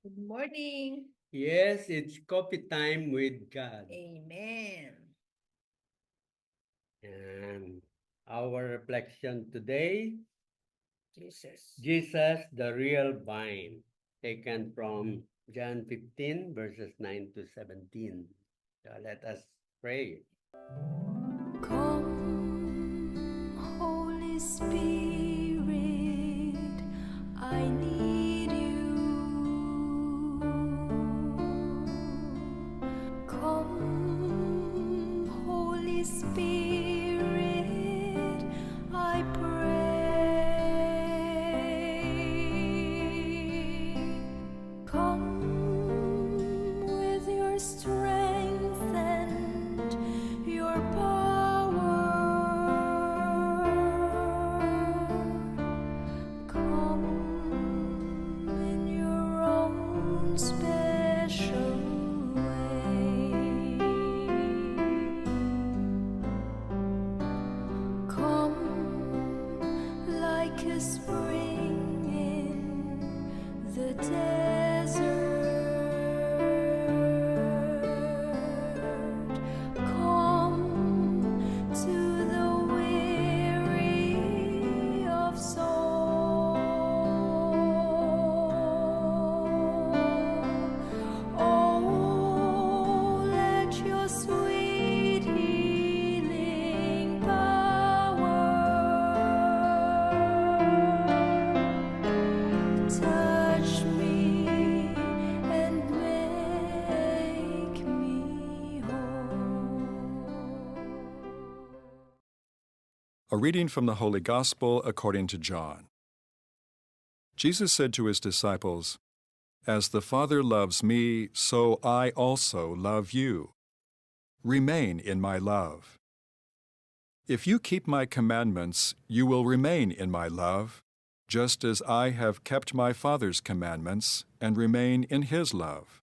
Good morning. Yes, it's coffee time with God. Amen. And our reflection today, Jesus. Jesus, the real vine, taken from John 15, verses 9 to 17. So let us pray. Come, Holy Spirit, I need you. Come, Holy Spirit, I pray. Come with your strength and your power. Come in your own special way. Come like a spring in the desert. Come to the weary of soul. Oh, let your sweet healing power touch me and make me whole. A reading from the Holy Gospel according to John. Jesus said to his disciples, "As the Father loves me, so I also love you. Remain in my love. If you keep my commandments, you will remain in my love, just as I have kept my Father's commandments and remain in his love.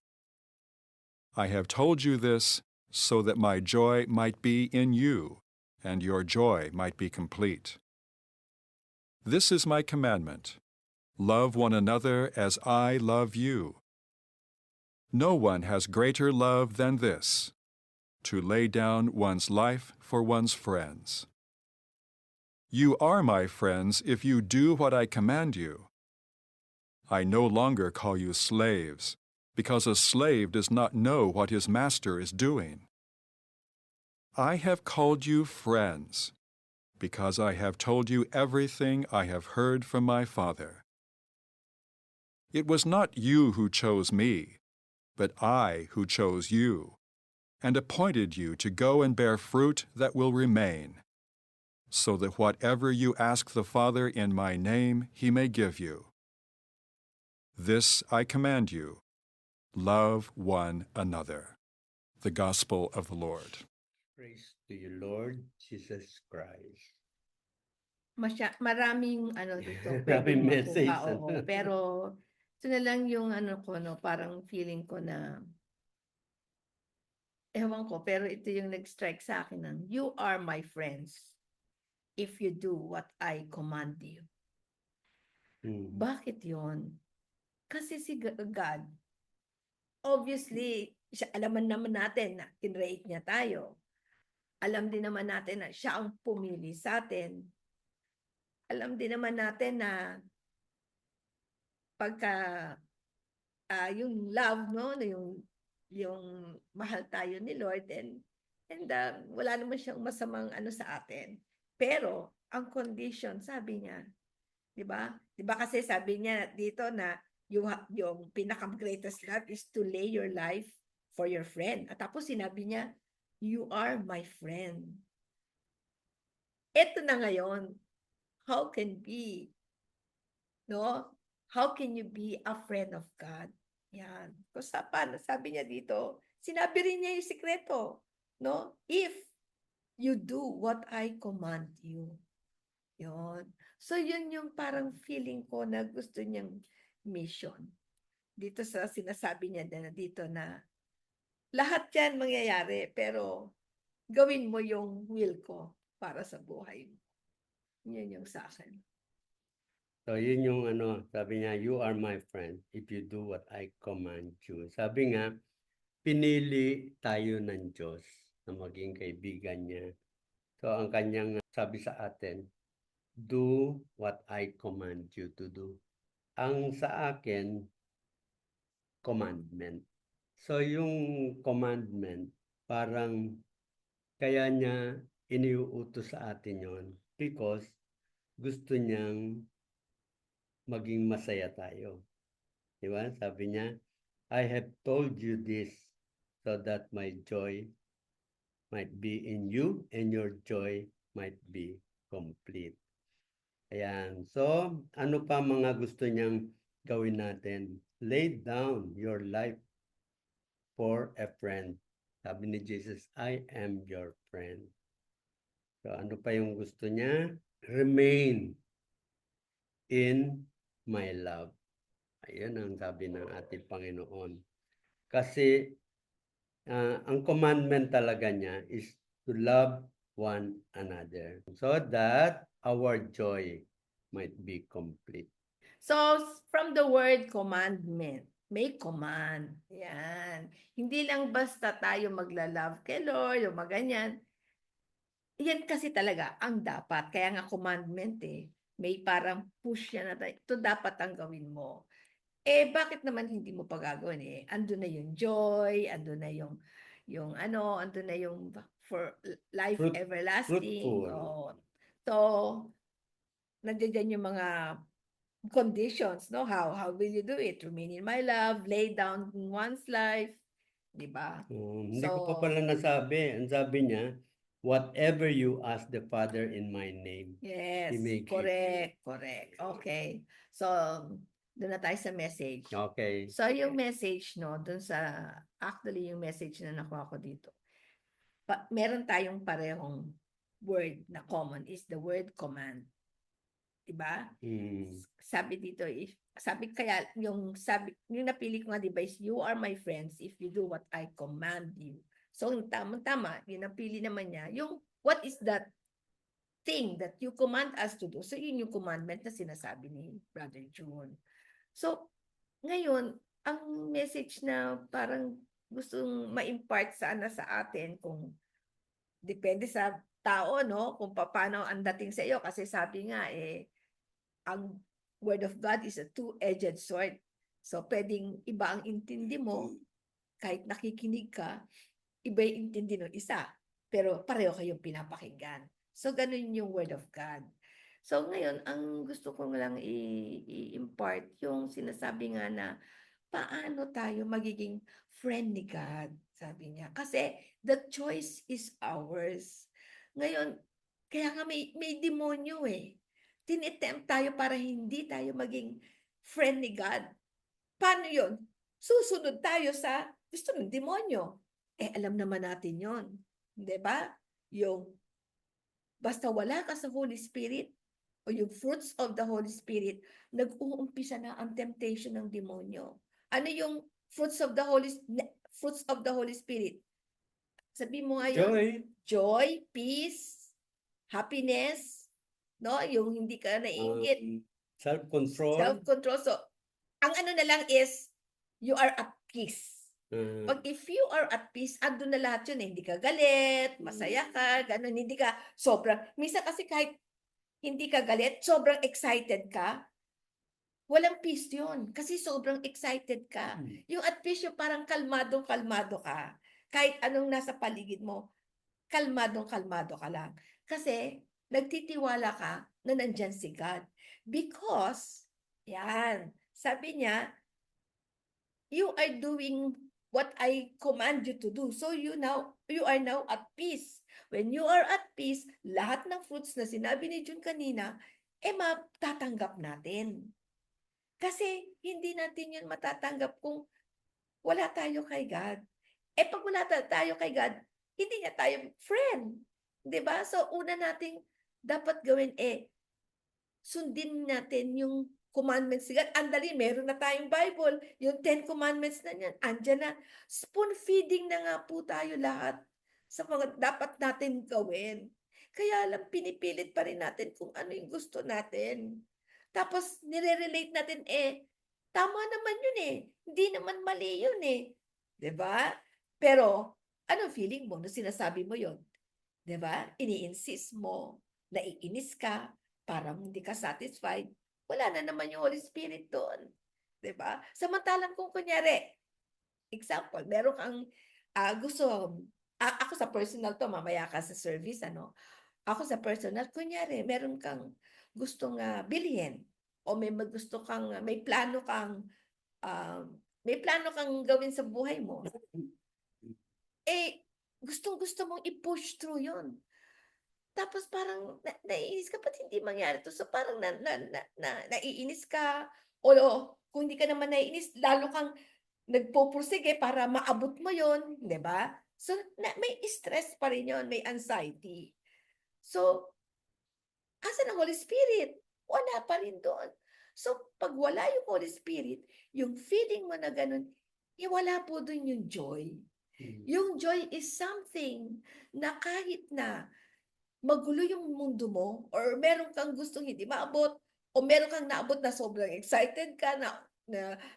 I have told you this so that my joy might be in you, and your joy might be complete. This is my commandment: love one another as I love you. No one has greater love than this, to lay down one's life for one's friends. You are my friends if you do what I command you. I no longer call you slaves, because a slave does not know what his master is doing. I have called you friends, because I have told you everything I have heard from my Father. It was not you who chose me, but I who chose you, and appointed you to go and bear fruit that will remain, so that whatever you ask the Father in my name, he may give you. This I command you: love one another." The Gospel of the Lord. Praise to you, Lord Jesus Christ. Maraming dito Maraming pwedeng message, makuha, oo. ano? Pero ito na lang yung ko, no, parang feeling ko na, ewan ko, pero ito yung nag-strike sa akin ng, you are my friends if you do what I command you. Bakit yon? Kasi si God, obviously, alaman naman natin na kinrate niya tayo. Alam din naman natin na siya ang pumili sa atin. Alam din naman natin na pagka yung love, no, yung mahal tayo ni Lord, and wala naman siyang masamang sa atin. Pero ang condition, sabi niya, 'di ba? 'Di ba kasi sabi niya dito na yung pinaka-greatest love is to lay your life for your friend. At tapos sinabi niya, you are my friend. Ito na ngayon, how can be, no? How can you be a friend of God? Yan. Kung paano, sabi niya dito, sinabi rin niya yung sikreto, no? If you do what I command you. Yon. So, yun yung parang feeling ko na gusto niyang mission. Dito sa sinasabi niya na dito na lahat yan mangyayari, pero gawin mo yung will ko para sa buhay mo. Yun yung sa akin. So, yun yung ano, sabi niya, you are my friend if you do what I command you. Sabi nga, pinili tayo ng Diyos na maging kaibigan niya. So, ang kanyang sabi sa atin, do what I command you to do. Ang sa akin, commandment. So, yung commandment, parang kaya niya iniuutos sa atin yon because gusto niyang maging masaya tayo. Di ba? Sabi niya, I have told you this so that my joy might be in you and your joy might be complete. Ayan. So, ano pa mga gusto niyang gawin natin? Lay down your life for a friend. Sabi ni Jesus, I am your friend. So, ano pa yung gusto niya? Remain in my love. Ayan ang sabi ng ating Panginoon. Kasi ang commandment talaga niya is to love one another so that our joy might be complete. So, from the word commandment, may command. Yan. Hindi lang basta tayo magla-love kay Lord o maganyan. Yan kasi talaga ang dapat. Kaya nga commandment eh. May parang push yan na tayo. Ito dapat ang gawin mo. Eh, bakit naman hindi mo pa gagawin eh? Andun na yung joy, andun na yung andun na yung for life everlasting. fruitful. Oh. So, nandiyan dyan yung mga conditions, no? How will you do it? Remain in my love, lay down one's life, di ba? Hindi ko pa pala nasabi. Ang sabi niya, whatever you ask the Father in my name, Yes, He may give. correct. Okay. So, doon na tayo sa message. Okay. So, yung message, no, doon sa, actually, yung message na nakuha ko dito, meron tayong parehong word na common is the word command. Diba? Sabi dito, yung napili ko nga, diba, is you are my friends if you do what I command you. So, tama, yung napili naman niya, yung what is that thing that you command us to do? So, yun yung commandment na sinasabi ni Brother June. So, ngayon, ang message na parang gustong ma-impart sana sa atin kung depende sa tao, no? Kung paano ang dating sa iyo. Kasi sabi nga, ang Word of God is a two-edged sword. So, pwedeng iba ang intindi mo, kahit nakikinig ka, iba yung intindi ng isa. Pero pareho kayong pinapakinggan. So, ganun yung Word of God. So, ngayon, ang gusto ko lang i-impart yung sinasabi nga na paano tayo magiging friend ni God, sabi niya. Kasi the choice is ours. Ngayon, kaya nga may demonyo eh. Tinitempt tayo para hindi tayo maging friend ni God. Paano yun? Susunod tayo sa gusto ng demonyo. Alam naman natin yon, di ba? Yung basta wala ka sa Holy Spirit o yung fruits of the Holy Spirit, nag-uumpisa na ang temptation ng demonyo. Ano yung fruits of the Holy Spirit? Sabi mo nga yun. Joy, peace, happiness, no? Yung hindi ka naiingit. Self-control. So, ang ano na lang is, you are at peace. Pag if you are at peace, ando na lahat yun eh. Hindi ka galit, masaya ka, ganun, hindi ka sobrang, minsan kasi kahit hindi ka galit, sobrang excited ka, walang peace yun. Kasi sobrang excited ka. Yung at peace, yung parang kalmadong ka. Kahit anong nasa paligid mo, kalmadong ka lang. Kasi, nagtitiwala ka na nandyan si God. Because, yan, sabi niya, you are doing what I command you to do. So you are now at peace. When you are at peace, lahat ng fruits na sinabi ni June kanina, matatanggap natin. Kasi hindi natin yun matatanggap kung wala tayo kay God. Pag wala tayo kay God, hindi niya tayo friend. Diba? So, una nating dapat gawin, sundin natin yung commandments ni God. Andali, meron na tayong Bible. Yung 10 commandments na yan, andyan na. Spoon feeding na nga po tayo lahat sa mga dapat natin gawin. Kaya lang pinipilit pa rin natin kung ano yung gusto natin. Tapos nire-relate natin, tama naman yun eh. Hindi naman mali yun eh. 'Di ba? Pero, anong feeling mo nung sinasabi mo yun? 'Di ba? Ini-insist mo, naiinis ka, parang hindi ka satisfied. Wala na naman yung Holy Spirit doon. 'Di ba? Samantalang kung kunyari, example, meron kang gusto, ako sa personal to, mamaya ka sa service, ano? Ako sa personal, kunyari, meron kang gustong bilhin o um, may plano kang gawin sa buhay mo, gustong-gusto mong i-push through yun. Tapos parang naiinis ka, ba't hindi mangyari 'to? So parang naiinis ka o kung hindi ka naman naiinis, lalo kang nagpupursige para maabot mo yon, 'di ba? So may stress pa rin yun, may anxiety. So, asan ang Holy Spirit? Wala pa rin doon. So, 'pag wala yung Holy Spirit, yung feeling mo na gano'n, wala po dun yung joy. Yung joy is something na kahit na magulo yung mundo mo or meron kang gustong hindi maabot o meron kang naabot na sobrang excited ka na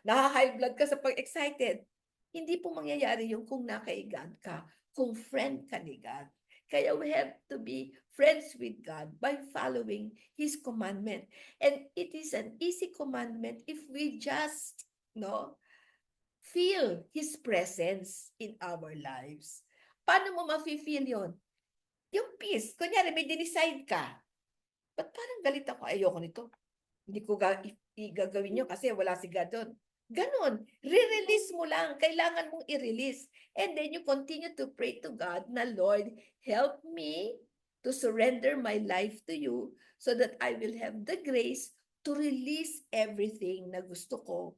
naha-high blood ka sa pag-excited, hindi po mangyayari yung kung nakay God ka, kung friend ka ni God. Kaya we have to be friends with God by following His commandment. And it is an easy commandment if we just, feel His presence in our lives. Paano mo mafe-feel yun? Yung peace. Kunyari, may decide ka. Ba't parang galit ako? Ayoko nito. Hindi ko gagawin yun kasi wala si God doon. Ganon. Re-release mo lang. Kailangan mong i-release. And then you continue to pray to God na, Lord, help me to surrender my life to you so that I will have the grace to release everything na gusto ko,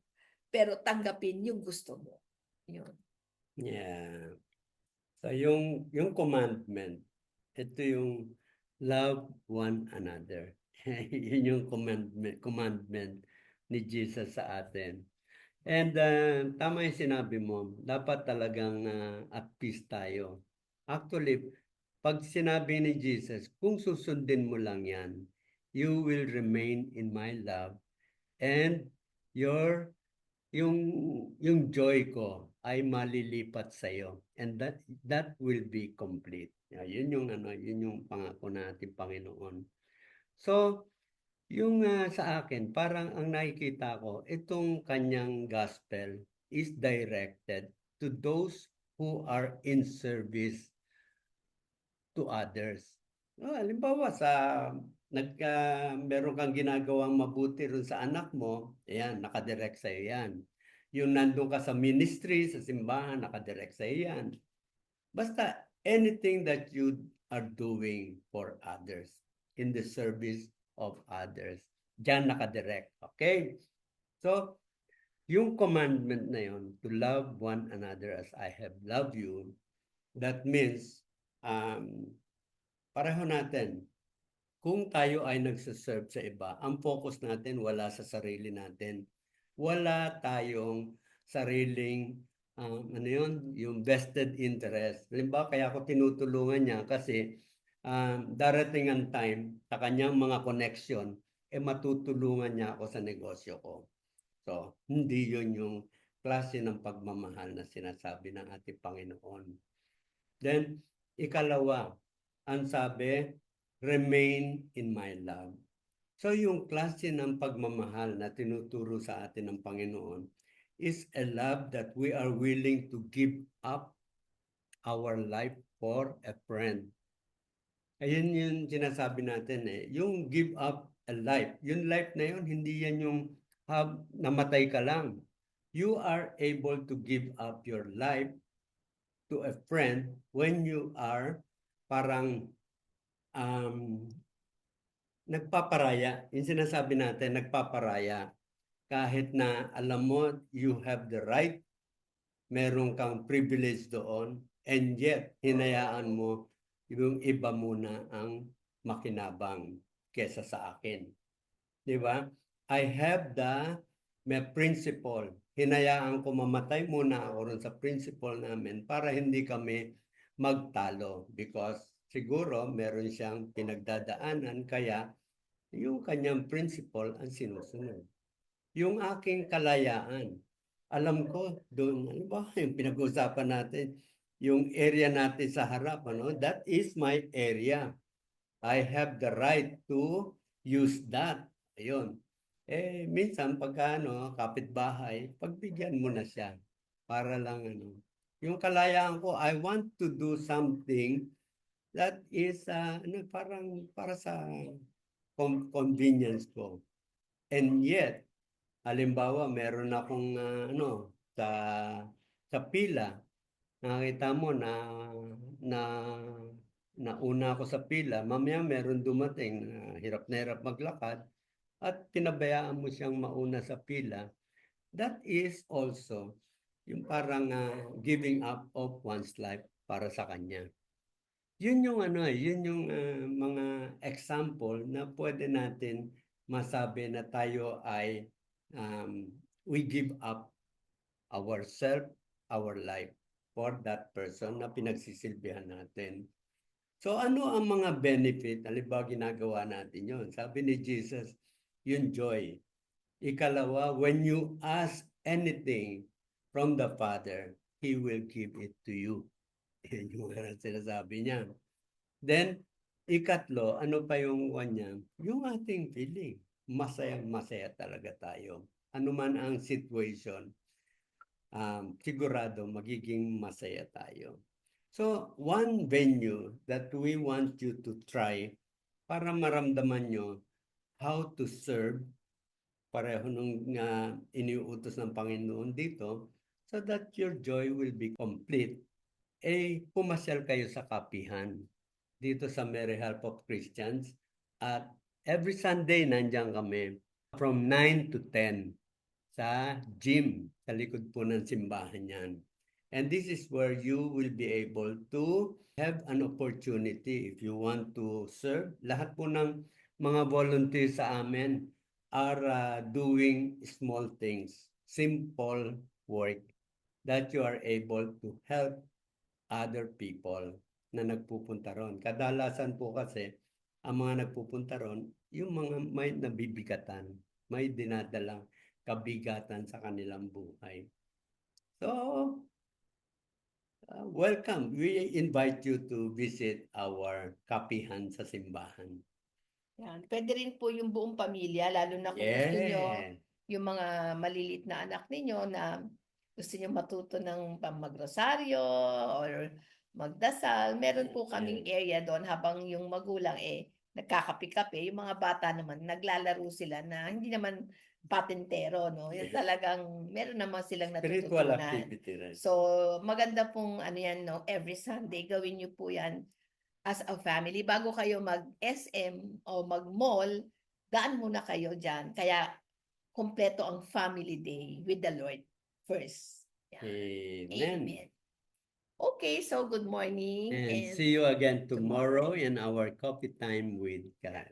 pero tanggapin yung gusto mo. Yun. Yeah. So yung commandment, ito yung love one another. Yun yung commandment ni Jesus sa atin. And tama yung sinabi mo, dapat talagang at peace tayo. Actually, pag sinabi ni Jesus, kung susundin mo lang yan, you will remain in my love and yung joy ko ay malilipat sa iyo, and that will be complete. Yun yung pangako natin, Panginoon. So, yung sa akin, parang ang nakikita ko, itong kanyang gospel is directed to those who are in service to others. Halimbawa, meron kang ginagawang mabuti rin sa anak mo, ayan, nakadirect sa iyo yan. Yung nandun ka sa ministry, sa simbahan, nakadirect sa iyo yan. Basta, anything that you are doing for others, in the service of others, diyan nakadirect. Okay? So, yung commandment na yon, to love one another as I have loved you, that means, pareho natin, kung tayo ay nagsaserve sa iba, ang focus natin wala sa sarili natin. Wala tayong sariling, yung vested interest. Halimbawa, kaya ako tinutulungan niya kasi darating ang time sa kanyang mga connection, matutulungan niya ako sa negosyo ko. So, hindi yun yung klase ng pagmamahal na sinasabi ng ating Panginoon. Then, ikalawa, ang sabi, remain in my love. So yung klase ng pagmamahal na tinuturo sa atin ng Panginoon is a love that we are willing to give up our life for a friend. Ayun yung sinasabi natin yung give up a life. Yung life na yun, hindi yan yung namatay ka lang. You are able to give up your life to a friend when you are parang nagpaparaya. Yung sinasabi natin, nagpaparaya. Kahit na alam mo, you have the right, meron kang privilege doon, and yet, hinayaan mo yung iba muna ang makinabang kesa sa akin. Di ba? I have may principle. Hinayaan ko mamatay muna ako rin sa principle namin para hindi kami magtalo because siguro meron siyang pinagdadaanan kaya yung kanyang principle ang sinusunod. Yung aking kalayaan, alam ko doon, ano ba, yung pinag-uusapan natin, yung area natin sa harap, ano, that is my area. I have the right to use that. Ayun. Minsan pagka kapitbahay, pagbigyan mo na siya para lang yung kalayaan ko, I want to do something that is parang para sa convenience ko. And yet, halimbawa, meron akong sa pila, nakita mo na nauna ako sa pila, mamaya meron dumating na hirap na hirap maglakad at pinabayaan mo siyang mauna sa pila. That is also yung parang giving up of one's life para sa kanya. Yun yung yun yung mga example na pwede natin masabi na tayo ay we give up ourselves, our life for that person na pinagsisilbihan natin. So ano ang mga benefit? Halimbawa ginagawa natin yun. Sabi ni Jesus, yung joy. Ikalawa, when you ask anything from the Father, He will give it to you. Yan yung sinasabi niya. Then, ikatlo, ano pa yung kanya? Yung ating feeling. Masaya talaga tayo. Ano man ang situation, sigurado magiging masaya tayo. So, one venue that we want you to try para maramdaman nyo how to serve, pareho nung iniuutos ng Panginoon dito, so that your joy will be complete, pumasyal kayo sa kapihan dito sa Mary Help of Christians. At every Sunday, nandiyan kami from 9 to 10 sa gym, sa likod po ng simbahan yan. And this is where you will be able to have an opportunity if you want to serve. Lahat po ng mga volunteers sa amin are doing small things, simple work that you are able to help other people na nagpupunta ron. Kadalasan po kasi, ang mga nagpupunta ron, yung mga may nabibigatan, may dinadalang kabigatan sa kanilang buhay. So, welcome. We invite you to visit our kapihan sa simbahan. Yan. Pwede rin po yung buong pamilya, lalo na kung gusto nyo, yung mga malilit na anak ninyo na gusto nyo matuto ng magrosaryo or magdasal. Meron po kaming area doon habang yung magulang nagkakape-kape. Yung mga bata naman, naglalaro sila na hindi naman patentero, no? Yan Yes. talagang meron naman silang Spiritual natututunan. activity, right? So, maganda pong yan, no? Every Sunday, gawin nyo po yan as a family. Bago kayo mag-SM o mag-mall, daan muna kayo dyan. Kaya, kompleto ang family day with the Lord first. Yan. Amen. Amen. Okay, so good morning. And see you again tomorrow in our coffee time with God.